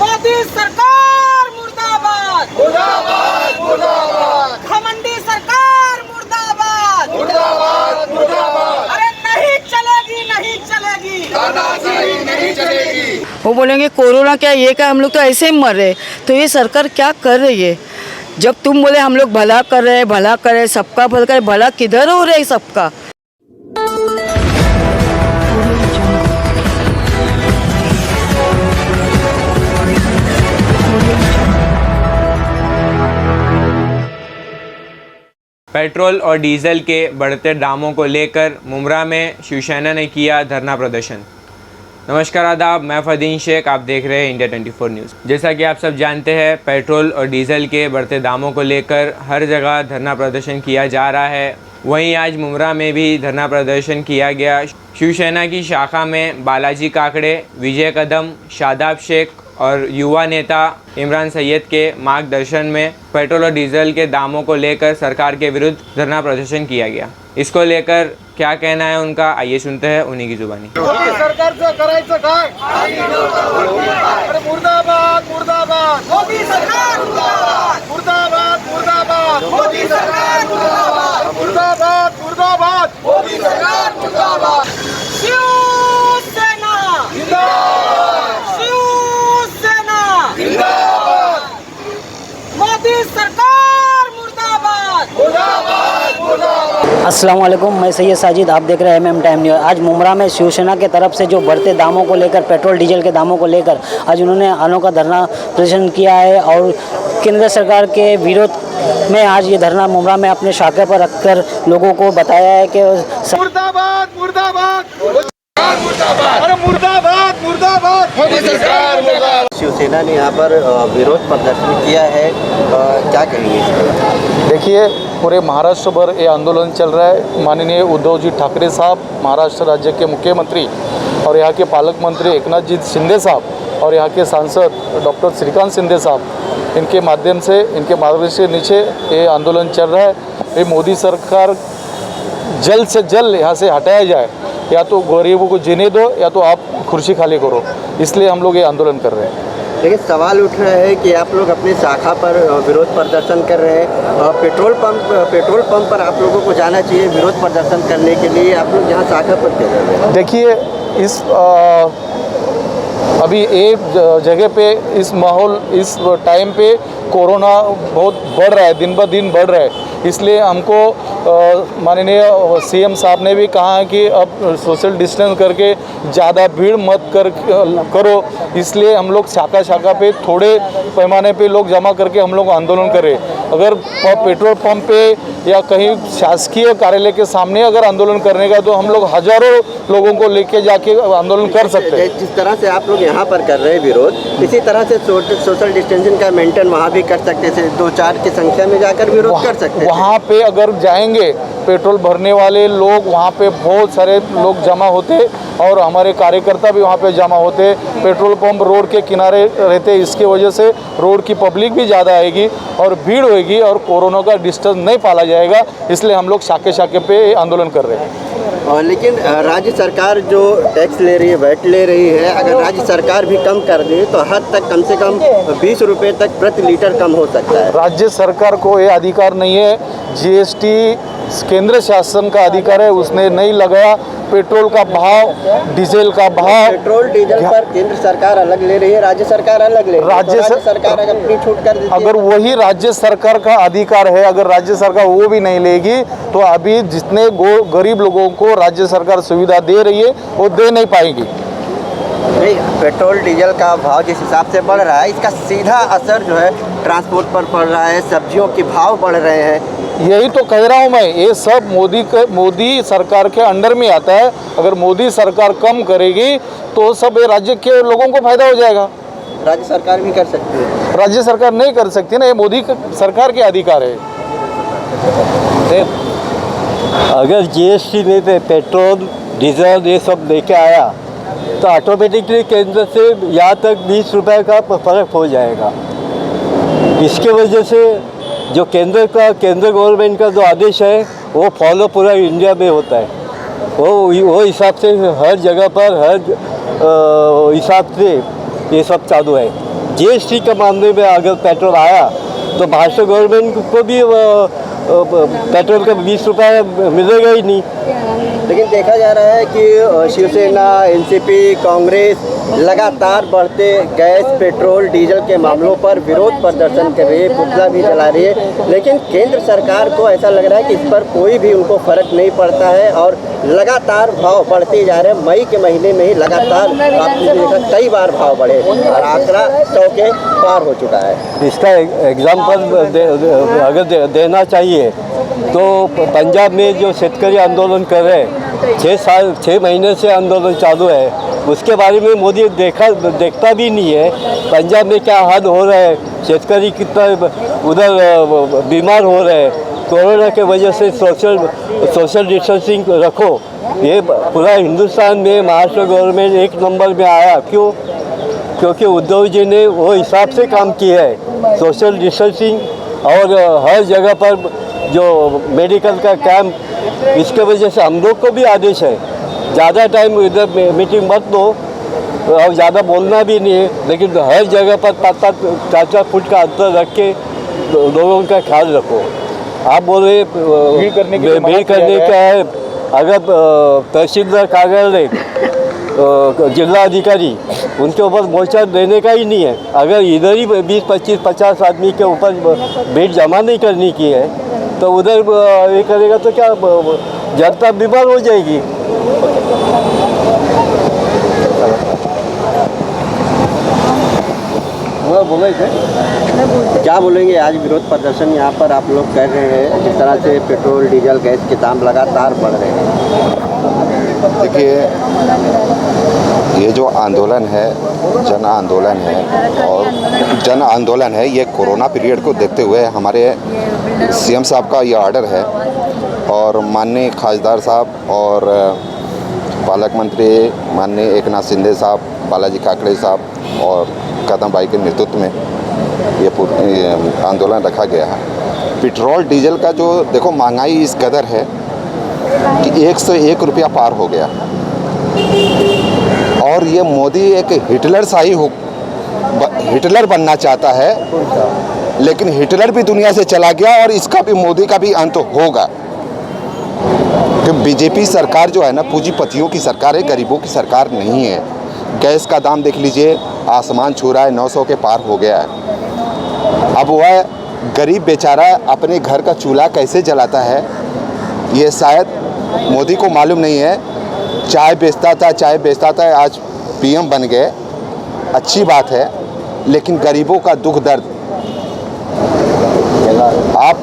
मोदी सरकार मुर्दाबाद मुर्दाबाद मुर्दाबाद। घमंडी सरकार मुर्दाबाद मुर्दाबाद मुर्दाबाद। अरे नहीं चलेगी नहीं चलेगी, तानाशाही नहीं चलेगी। वो बोलेंगे कोरोना क्या ये क्या, हम लोग तो ऐसे ही मर रहे। तो ये सरकार क्या कर रही है? जब तुम बोले हम लोग भला कर रहे हैं, भला कर रहे हैं, सबका भला कर, भला किधर हो रहा है सबका? पेट्रोल और डीजल के बढ़ते दामों को लेकर मुमरा में शिवसेना ने किया धरना प्रदर्शन। नमस्कार आदाब, मैं फदीन शेख, आप देख रहे हैं इंडिया 24 न्यूज़। जैसा कि आप सब जानते हैं, पेट्रोल और डीजल के बढ़ते दामों को लेकर हर जगह धरना प्रदर्शन किया जा रहा है। वहीं आज मुमरा में भी धरना प्रदर्शन किया गया। शिवसेना की शाखा में बालाजी काकड़े, विजय कदम, शादाब शेख और युवा नेता इमरान सैयद के मार्गदर्शन में पेट्रोल और डीजल के दामों को लेकर सरकार के विरुद्ध धरना प्रदर्शन किया गया। इसको लेकर क्या कहना है उनका, आइए सुनते हैं उन्हीं की जुबानी। सरकारचं करायचं काय? अरे मुर्दाबाद मुर्दाबाद मोदी सरकार मुर्दाबाद मुर्दाबाद मुर्दाबाद मोदी सरकार मुर्दाबाद मुर्दाबाद मुर्दाबाद मोदी सरकार मुर्दाबाद। शिवसेना जिंदाबाद शिवसेना जिंदाबाद मोदी सरकार मुर्दाबाद मुर्दाबाद मुर्दाबाद। अस्सलाम वालेकुम, मैं सैयद साजिद, आप देख रहे हैं MM टाइम न्यूज़। आज मुमरा में शिवसेना के तरफ से जो बढ़ते दामों को लेकर, पेट्रोल डीजल के दामों को लेकर आज उन्होंने अनोखा धरना प्रदर्शन किया है और केंद्र सरकार के विरोध में आज ये धरना मुमरा में अपने शाखा पर रखकर लोगों को बताया है कि मुर्दाबाद मुर्दाबाद मुर्दाबाद। अरे मुर्दाबाद मुर्दाबाद मोदी सरकार मुर्दाबाद। शिवसेना ने यहाँ पर विरोध प्रदर्शन किया है, क्या कहेंगे इस पर? देखिए, पूरे महाराष्ट्र भर ये आंदोलन चल रहा है। माननीय उद्धव जी ठाकरे साहब, महाराष्ट्र राज्य के मुख्यमंत्री, और यहाँ के पालक मंत्री एकनाथ जी शिंदे साहब और यहाँ के सांसद डॉक्टर श्रीकांत शिंदे साहब, इनके माध्यम से, इनके मार्गदर्शन के नीचे ये आंदोलन चल रहा है। ये मोदी सरकार जल्द से जल्द यहाँ से हटाया जाए, या तो गरीबों को जीने दो या तो आप कुर्सी खाली करो। इसलिए हम लोग ये आंदोलन कर रहे हैं। लेकिन सवाल उठ रहा है कि आप लोग अपनी शाखा पर विरोध प्रदर्शन कर रहे हैं। पेट्रोल पंप पर आप लोगों को जाना चाहिए विरोध प्रदर्शन करने के लिए, आप लोग यहाँ शाखा पर कर रहे हैं। देखिए, इस अभी एक जगह पे इस माहौल, इस टाइम पे कोरोना बहुत बढ़ रहा है, दिन ब दिन बढ़ रहा है। इसलिए हमको माननीय CM साहब ने भी कहा है कि अब सोशल डिस्टेंस करके ज़्यादा भीड़ मत करो। इसलिए हम लोग शाखा पे थोड़े पैमाने पे लोग जमा करके हम लोग आंदोलन करें। अगर पेट्रोल पंप पे या कहीं शासकीय कार्यालय के सामने अगर आंदोलन करने का, तो हम लोग हज़ारों लोगों को लेके जाके आंदोलन कर सकते हैं। जिस तरह से आप लोग यहाँ पर कर रहे हैं विरोध, इसी तरह से सोशल डिस्टेंसिंग का मेंटेन वहाँ भी कर सकते थे। 2-4 की संख्या में जाकर विरोध कर सकते हैं। वहाँ पे अगर जाएंगे, पेट्रोल भरने वाले लोग वहाँ पे बहुत सारे लोग जमा होते और हमारे कार्यकर्ता भी वहाँ पे जमा होते। पेट्रोल पंप रोड के किनारे रहते, इसके वजह से रोड की पब्लिक भी ज़्यादा आएगी और भीड़ होएगी और कोरोना का डिस्टेंस नहीं पाला जाएगा। इसलिए हम लोग शाखे पे आंदोलन कर रहे हैं। लेकिन राज्य सरकार जो टैक्स ले रही है, वैट ले रही है, अगर राज्य सरकार भी कम कर दे तो हद तक कम से कम 20 रुपये तक प्रति लीटर कम हो सकता है। राज्य सरकार को ये अधिकार नहीं है। GST केंद्र शासन का अधिकार है, उसने नहीं लगाया। पेट्रोल का भाव, डीजल का भाव, पेट्रोल डीजल पर केंद्र सरकार अलग ले रही है, राज्य सरकार अलग ले रही है। राज्य सरकार अगर अपनी छूट कर देती है, अगर वही राज्य सरकार का अधिकार है, अगर राज्य सरकार वो भी नहीं लेगी, तो अभी जितने गरीब लोगों को राज्य सरकार सुविधा दे रही है वो दे नहीं पाएगी। नहीं, पेट्रोल डीजल का भाव जिस हिसाब से बढ़ रहा है, इसका सीधा असर जो है ट्रांसपोर्ट पर पड़ रहा है, सब्जियों के भाव बढ़ रहे हैं। यही तो कह रहा हूँ मैं, ये सब मोदी सरकार के अंडर में आता है। अगर मोदी सरकार कम करेगी तो सब राज्य के लोगों को फायदा हो जाएगा। राज्य सरकार भी कर सकती है। राज्य सरकार नहीं कर सकती ना, ये मोदी सरकार के अधिकार है। अगर GST में पेट्रोल डीजल ये सब लेके आया तो ऑटोमेटिकली केंद्र से यहाँ तक 20 रुपये का फ़र्क हो जाएगा। इसके वजह से जो केंद्र गवर्नमेंट का जो आदेश है वो फॉलो पूरा इंडिया में होता है। वो हिसाब से हर जगह पर हर हिसाब से ये सब चालू है। जीएसटी के मामले में अगर पेट्रोल आया तो महाराष्ट्र गवर्नमेंट को भी पेट्रोल का 20 रुपये मिलेगा ही नहीं। लेकिन देखा जा रहा है कि शिवसेना, एनसीपी, कांग्रेस लगातार बढ़ते गैस, पेट्रोल, डीजल के मामलों पर विरोध प्रदर्शन कर रही है, पुतला भी जला रही है। लेकिन केंद्र सरकार को ऐसा लग रहा है कि इस पर कोई भी उनको फर्क नहीं पड़ता है और लगातार भाव बढ़ते जा रहे हैं। मई के महीने में ही लगातार आपने देखा कई बार भाव बढ़े और आंकड़ा 100 के पार हो चुका है। इसका एग्जाम्पल अगर देना चाहिए तो पंजाब में जो शेतकरी आंदोलन कर रहे हैं, 6 महीने से आंदोलन चालू है, उसके बारे में मोदी देखता भी नहीं है। पंजाब में क्या हाल हो रहा है, शेतकरी कितना उधर बीमार हो रहे हैं, कोरोना के वजह से सोशल डिस्टेंसिंग रखो। ये पूरा हिंदुस्तान में महाराष्ट्र गवर्नमेंट 1 नंबर में आया। क्यों? क्योंकि उद्धव जी ने वो हिसाब से काम किया है, सोशल डिस्टेंसिंग और हर जगह पर जो मेडिकल का कैंप। इसके वजह से हम लोग को भी आदेश है ज़्यादा टाइम इधर मीटिंग मत दो और ज़्यादा बोलना भी नहीं है, लेकिन हर जगह पर 4-4 फुट का अंतर रख के लोगों का ख्याल रखो। आप बोल रहे भीड़ करने का है। अगर तहसीलदार कार्यालय, जिला अधिकारी, उनके ऊपर मोर्चा देने का ही नहीं है। अगर इधर ही 20, 25, 50 आदमी के ऊपर भीड़ जमा नहीं करनी की है तो उधर ये करेगा तो क्या जनता बीमार हो जाएगी। क्या बोलेंगे? आज विरोध प्रदर्शन यहाँ पर आप लोग कर रहे हैं, जिस तरह से पेट्रोल, डीजल, गैस के दाम लगातार बढ़ रहे हैं। देखिए, ये जो आंदोलन है जन आंदोलन है, और जन आंदोलन है ये कोरोना पीरियड को देखते हुए हमारे सीएम साहब का ये ऑर्डर है और माननीय खासदार साहब और पालक मंत्री माननीय एकनाथ शिंदे साहब, बालाजी काकड़े साहब और कदम भाई के नेतृत्व में ये आंदोलन रखा गया है। पेट्रोल डीजल का जो देखो महंगाई इस कदर है कि 101 रुपया पार हो गया और ये मोदी एक हिटलर बनना चाहता है, लेकिन हिटलर भी दुनिया से चला गया और इसका भी, मोदी का भी अंत होगा। कि बीजेपी सरकार जो है ना, पूंजीपतियों की सरकार है, गरीबों की सरकार नहीं है। गैस का दाम देख लीजिए, आसमान छू रहा है, 900 के पार हो गया है। अब वह गरीब बेचारा अपने घर का चूल्हा कैसे जलाता है ये शायद मोदी को मालूम नहीं है। चाय बेचता था, आज पीएम बन गए, अच्छी बात है, लेकिन गरीबों का दुख दर्द आप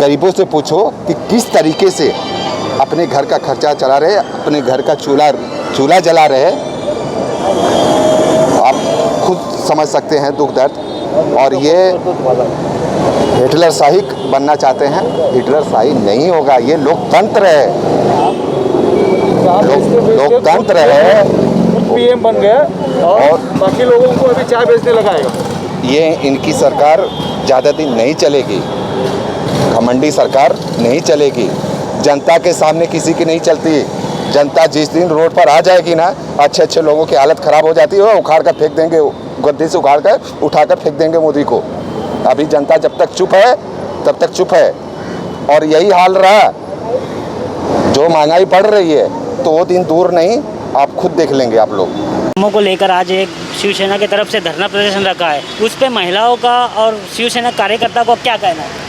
गरीबों से पूछो कि किस तरीके से अपने घर का खर्चा चला रहे, अपने घर का चूल्हा जला रहे। आप खुद समझ सकते हैं दुख दर्द। और ये हिटलर शाही बनना चाहते हैं, हिटलर शाही नहीं होगा। ये लोकतंत्र है, लोकतंत्र है। पीएम बन गया और बाकी लोगों को अभी चाय बेचने लगाएगा। ये इनकी सरकार ज़्यादा दिन नहीं चलेगी, घमंडी सरकार नहीं चलेगी। जनता के सामने किसी की नहीं चलती। जनता जिस दिन रोड पर आ जाएगी ना, अच्छे लोगों की हालत ख़राब हो जाती है, उखाड़ कर फेंक देंगे, गद्दे से उखाड़ कर उठाकर फेंक देंगे मोदी को। अभी जनता जब तक चुप है तब तक चुप है, और यही हाल रहा। जो महंगाई बढ़ रही है तो वो दिन दूर नहीं, आप खुद देख लेंगे आप लोग। दामों को लेकर आज एक शिवसेना की तरफ से धरना प्रदर्शन रखा है, उस पर महिलाओं का और शिवसेना कार्यकर्ता को क्या कहना है?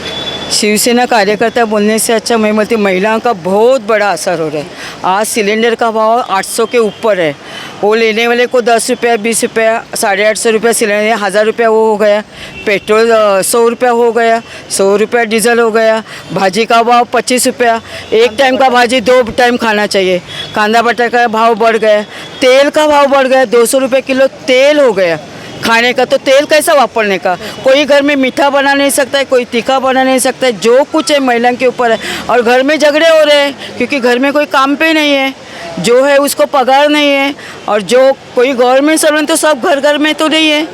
शिवसेना कार्यकर्ता बोलने से अच्छा मैं बोलती महिलाओं का बहुत बड़ा असर हो रहा है। आज सिलेंडर का भाव 800 के ऊपर है। वो लेने वाले को 10 रुपया, 20 रुपया, 850 रुपया सिलेंडर, 1000 रुपया वो हो गया। पेट्रोल 100 रुपया हो गया, 100 रुपया डीजल हो गया। भाजी का भाव 25 रुपया, एक टाइम का भाजी 2 टाइम खाना चाहिए। कांदा बटर का भाव बढ़ गया, तेल का भाव बढ़ गया, 200 रुपये किलो तेल हो गया खाने का। तो तेल कैसा वापरने का? कोई घर में मीठा बना नहीं सकता है, कोई तीखा बना नहीं सकता है। जो कुछ है महिला के ऊपर है, और घर में झगड़े हो रहे हैं क्योंकि घर में कोई काम पे नहीं है, जो है उसको पगार नहीं है, और जो कोई गवर्नमेंट सर्वेंट तो सब घर में तो नहीं है,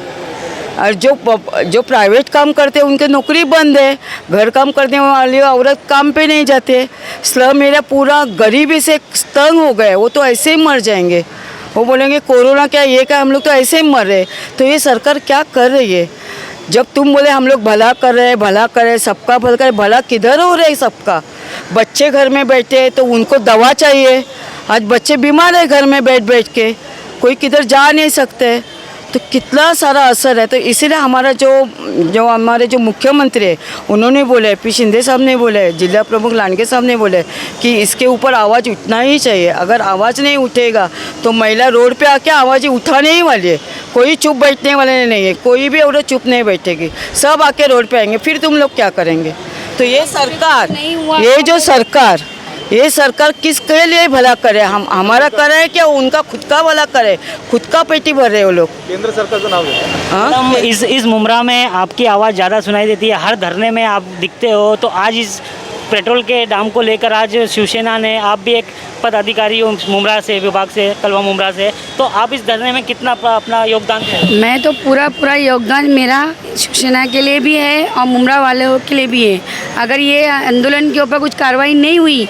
और जो प्राइवेट काम करते हैं उनके नौकरी बंद है। घर काम करने वाली औरत काम पे नहीं जाते। स्लम एरिया पूरा गरीबी से तंग हो गए, वो तो ऐसे ही मर जाएंगे। वो बोलेंगे कोरोना क्या ये क्या, हम लोग तो ऐसे ही मर रहे। तो ये सरकार क्या कर रही है? जब तुम बोले हम लोग भला कर रहे हैं, भला कर रहे हैं, सबका भला कर, भला किधर हो रहा है सबका? बच्चे घर में बैठे हैं तो उनको दवा चाहिए। आज बच्चे बीमार है घर में बैठ बैठ के, कोई किधर जा नहीं सकते, तो कितना सारा असर है। तो इसीलिए हमारा जो हमारे जो मुख्यमंत्री है उन्होंने बोले, पी शिंदे साहब ने बोले, जिला प्रमुख लांडगे साहब ने बोले कि इसके ऊपर आवाज़ उठना ही चाहिए। अगर आवाज़ नहीं उठेगा तो महिला रोड पे आके आवाज़ उठाने ही वाली है, कोई चुप बैठने वाले नहीं है, कोई भी औरत चुप नहीं बैठेगी, सब आके रोड पे आएंगे। फिर तुम लोग क्या करेंगे? तो ये सरकार, ये सरकार किसके लिए भला करे? हमारा करे क्या उनका खुद का भला करे? खुद का पेटी भर रहे हो लोग। केंद्र सरकार का नाम मैडम, इस मुमरा में आपकी आवाज़ ज़्यादा सुनाई देती है, हर धरने में आप दिखते हो। तो आज इस पेट्रोल के दाम को लेकर आज शिवसेना ने, आप भी एक पदाधिकारी हो मुमरा से, विभाग से, कलवा मुमरा से, तो आप इस धरने में कितना अपना योगदान दें? मैं तो पूरा योगदान मेरा शिवसेना के लिए भी है और मुमरा वालों के लिए भी है। अगर ये आंदोलन के ऊपर कुछ कार्रवाई नहीं हुई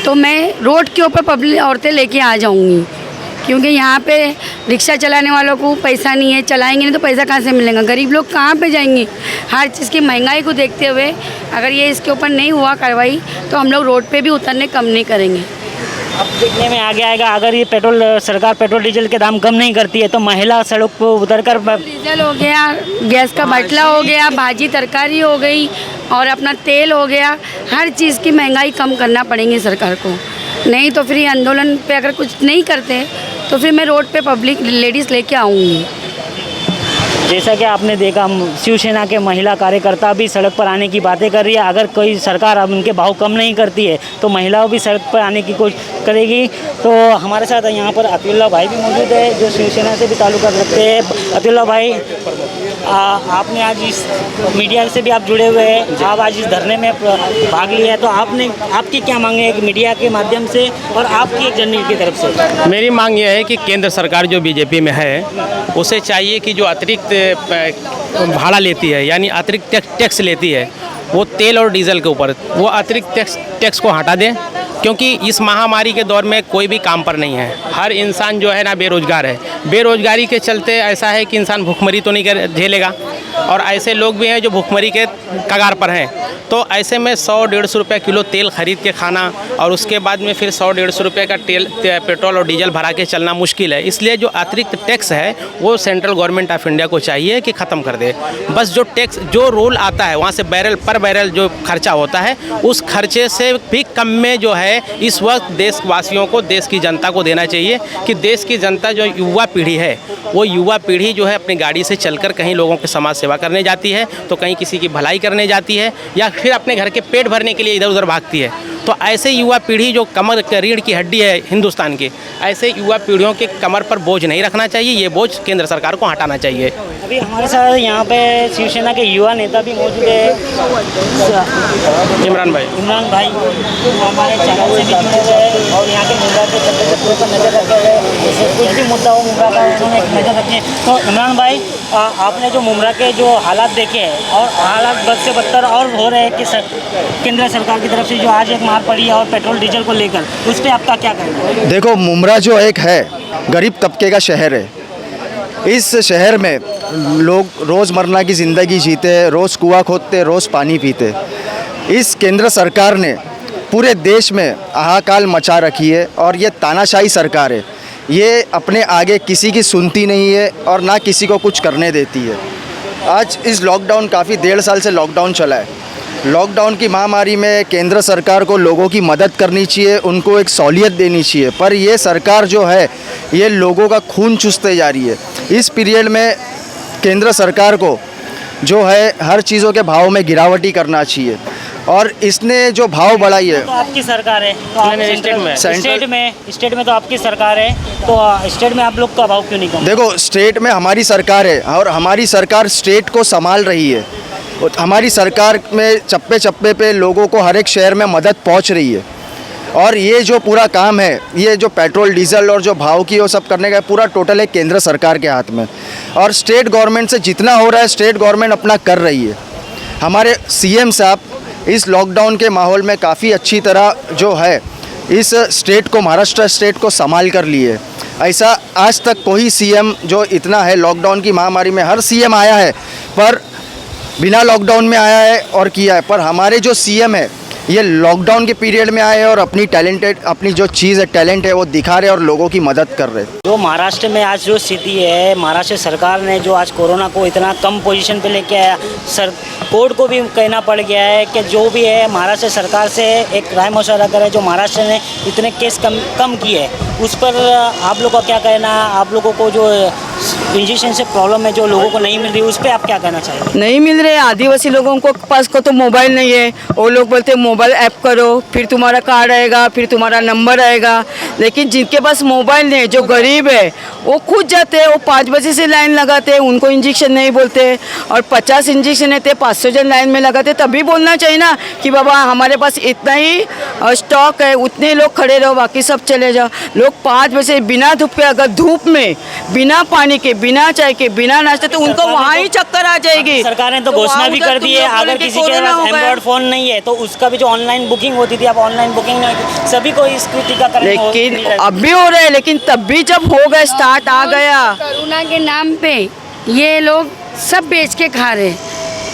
तो मैं रोड के ऊपर पब्लिक औरतें लेके आ जाऊंगी, क्योंकि यहाँ पे रिक्शा चलाने वालों को पैसा नहीं है, चलाएंगे नहीं तो पैसा कहाँ से मिलेगा? गरीब लोग कहाँ पे जाएंगे? हर चीज़ की महंगाई को देखते हुए अगर ये इसके ऊपर नहीं हुआ कार्रवाई तो हम लोग रोड पे भी उतरने कम नहीं करेंगे। अब देखने में आगे आएगा, अगर ये सरकार पेट्रोल डीजल के दाम कम नहीं करती है तो महिला सड़क पर उतरकर, डीजल हो गया, गैस का बाटला हो गया, भाजी तरकारी हो गई और अपना तेल हो गया, हर चीज़ की महंगाई कम करना पड़ेगी सरकार को। नहीं तो फिर आंदोलन पे अगर कुछ नहीं करते तो फिर मैं रोड पे पब्लिक लेडीज़ लेके आऊँगी। जैसा कि आपने देखा, शिवसेना के महिला कार्यकर्ता भी सड़क पर आने की बातें कर रही है। अगर कोई सरकार अब उनके भाव कम नहीं करती है तो महिलाओं भी सड़क पर आने की कोशिश करेगी। तो हमारे साथ यहाँ पर अतुल्ला भाई भी मौजूद है जो शिवसेना से भी ताल्लुक़ रखते हैं। अतुल्ला भाई, आपने आज इस मीडिया से भी आप जुड़े हुए हैं, आप आज इस धरने में भाग लिया है, तो आपकी क्या मांग है मीडिया के माध्यम से और आपकी एक जनरल की तरफ से? मेरी मांग यह है कि केंद्र सरकार जो बीजेपी में है उसे चाहिए कि जो अतिरिक्त भाड़ा लेती है, यानी अतिरिक्त टैक्स लेती है, वो तेल और डीजल के ऊपर वो अतिरिक्त टैक्स को हटा दें, क्योंकि इस महामारी के दौर में कोई भी काम पर नहीं है। हर इंसान जो है ना बेरोजगार है। बेरोजगारी के चलते ऐसा है कि इंसान भूखमरी तो नहीं झेलेगा, और ऐसे लोग भी हैं जो भूखमरी के कगार पर हैं। तो ऐसे में 100-150 रुपये किलो तेल खरीद के खाना और उसके बाद में फिर 100-150 रुपये का पेट्रोल और डीजल भरा के चलना मुश्किल है। इसलिए जो अतिरिक्त टैक्स है वो सेंट्रल गवर्नमेंट ऑफ इंडिया को चाहिए कि ख़त्म कर दे। बस जो टैक्स जो रोल आता है वहाँ से बैरल जो खर्चा होता है उस खर्चे से भी कम में जो है इस वक्त देशवासियों को, देश की जनता को देना चाहिए कि देश की जनता जो युवा पीढ़ी है वो युवा पीढ़ी जो है अपनी गाड़ी से चलकर कहीं लोगों की समाज सेवा करने जाती है, तो कहीं किसी की भलाई करने जाती है, या फिर अपने घर के पेट भरने के लिए इधर उधर भागती है। तो ऐसे युवा पीढ़ी जो कमर रीढ़ की हड्डी है हिंदुस्तान की, ऐसे युवा पीढ़ियों के कमर पर बोझ नहीं रखना चाहिए। ये बोझ केंद्र सरकार को हटाना चाहिए। अभी हमारे साथ यहाँ पे शिवसेना के युवा नेता भी मौजूद है, इमरान भाई हमारे चैनल से भी जुड़े हुए हैं और यहाँ के मुद्दा के चक्कर पर नज़र रखे हुए, जैसे कुछ भी मुद्दा हो मुमरा का उन्होंने एक नज़र रखी है। तो इमरान भाई, आपने जो मुमरा के जो हालात देखे हैं और हालात बद से बदतर और हो रहे हैं कि केंद्र सरकार की तरफ से जो आज एक मार पड़ी है और पेट्रोल डीजल को लेकर, उस पर आपका क्या कहना है? देखो, मुमरा जो एक है गरीब तबके का शहर है। इस शहर में लोग रोज़मर्रा की ज़िंदगी जीते, रोज़ कुआं खोदते, रोज़ पानी पीते। इस केंद्र सरकार ने पूरे देश में हाहाकार मचा रखी है और ये तानाशाही सरकार है। ये अपने आगे किसी की सुनती नहीं है और ना किसी को कुछ करने देती है। आज इस लॉकडाउन, काफ़ी 1.5 साल से लॉकडाउन चला है। लॉकडाउन की महामारी में केंद्र सरकार को लोगों की मदद करनी चाहिए, उनको एक सहूलियत देनी चाहिए, पर ये सरकार जो है ये लोगों का खून चूसते जा रही है। इस पीरियड में केंद्र सरकार को जो है हर चीज़ों के भाव में गिरावटी करना चाहिए और इसने जो भाव बढ़ाई है। तो आपकी सरकार है, तो स्टेट में तो आपकी सरकार है, तो स्टेट में आप लोग का भाव क्यों नहीं कम? देखो, स्टेट में हमारी सरकार है और हमारी सरकार स्टेट को संभाल रही है। हमारी सरकार में चप्पे चप्पे पे लोगों को हर एक शहर में मदद पहुंच रही है और ये जो पूरा काम है, ये जो पेट्रोल डीजल और जो भाव की वो सब करने का पूरा टोटल है केंद्र सरकार के हाथ में, और स्टेट गवर्नमेंट से जितना हो रहा है स्टेट गवर्नमेंट अपना कर रही है। हमारे सीएम साहब इस लॉकडाउन के माहौल में काफ़ी अच्छी तरह जो है इस स्टेट को, महाराष्ट्र स्टेट को संभाल कर लिए। ऐसा आज तक कोई सीएम जो इतना है, लॉकडाउन की महामारी में हर सीएम आया है पर बिना लॉकडाउन में आया है और किया है, पर हमारे जो सीएम है ये लॉकडाउन के पीरियड में आए हैं और अपनी जो चीज़ है, टैलेंट है, वो दिखा रहे और लोगों की मदद कर रहे। जो महाराष्ट्र में आज जो स्थिति है, महाराष्ट्र सरकार ने जो आज कोरोना को इतना कम पोजीशन पे लेके आया, कोर्ट को भी कहना पड़ गया है कि जो भी है महाराष्ट्र सरकार से एक राय मशवरा करे। जो महाराष्ट्र ने इतने केस कम किए हैं उस पर आप लोगों का क्या कहना है? आप लोगों को जो इंजेक्शन से प्रॉब्लम है, जो लोगों को नहीं मिल रही, उस पर आप क्या कहना चाहिए? नहीं मिल रहे। आदिवासी लोगों को पास को तो मोबाइल नहीं है, वो लोग बोलते मोबाइल ऐप करो, फिर तुम्हारा कार्ड आएगा, फिर तुम्हारा नंबर आएगा। लेकिन जिनके पास मोबाइल नहीं है, जो गरीब है, वो खुद जाते हैं, वो 5 बजे से लाइन लगाते हैं, उनको इंजेक्शन नहीं बोलते। और 50 इंजेक्शन है, 500 जन लाइन में लगाते, तभी बोलना चाहिए ना कि बाबा हमारे पास इतना ही स्टॉक है, उतने लोग खड़े रहो, बाकी सब चले जाओ। लोग 5 बजे बिना धूप के, अगर धूप में बिना पानी के, बिना चाय के, बिना नाश्ते, तो उनको वहाँ ही चक्कर आ जाएगी। सरकार ने तो घोषणा भी कर दी है, अगर किसी के पास एंड्रॉइड फोन नहीं है तो उसका भी जो ऑनलाइन बुकिंग होती थी, अब ऑनलाइन बुकिंग नहीं होती, सभी को इस टीकाकरण। लेकिन अब भी हो रहा है, लेकिन तब भी जब हो गया, स्टार्ट आ गया, कोरोना के नाम पे ये लोग सब बेच के खा रहे हैं।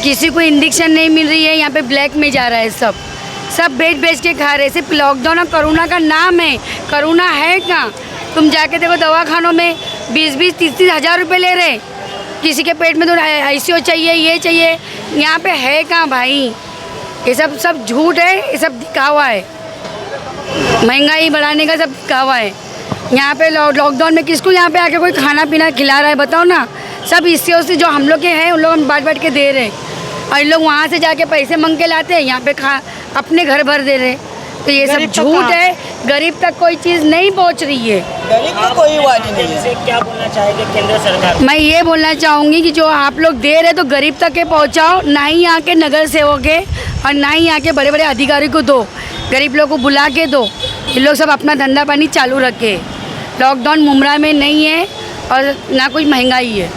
किसी को इंजेक्शन नहीं मिल रही है, यहाँ पे ब्लैक में जा रहा है, सब बेच के खा रहे हैं। सिर्फ लॉकडाउन और कोरोना का नाम है, कोरोना है कहाँ? तुम जाके देखो दवाखानों में 20-20, 30-30 हज़ार रुपये ले रहे। किसी के पेट में तो ICU चाहिए, ये चाहिए, यहाँ पे है कहाँ भाई? ये सब झूठ है, ये सब दिखावा है, महंगाई बढ़ाने का सब दिखावा है। यहाँ पे लॉकडाउन में किसको यहाँ पे आके कोई खाना पीना खिला रहा है बताओ ना? सब इससे उससे जो हम लोग के हैं उन लोग हम बांट के दे रहे हैं, और लोग वहाँ से जाके पैसे मांग के लाते हैं, यहाँ पे अपने घर भर दे रहे। तो ये सब झूठ है, गरीब तक कोई चीज़ नहीं पहुँच रही है। गरीब को कोई वादी नहीं है। क्या बोलना चाहेंगे केंद्र सरकार? मैं ये बोलना चाहूँगी कि जो आप लोग दे रहे तो गरीब तक के पहुँचाओ, ना ही यहाँ के नगर सेवक है और ना ही यहाँ के बड़े बड़े अधिकारी को दो, गरीब लोगों को बुला के दो। ये लोग सब अपना धंधा पानी चालू रखे। लॉकडाउन मुमरा में नहीं है और ना कोई महंगाई है।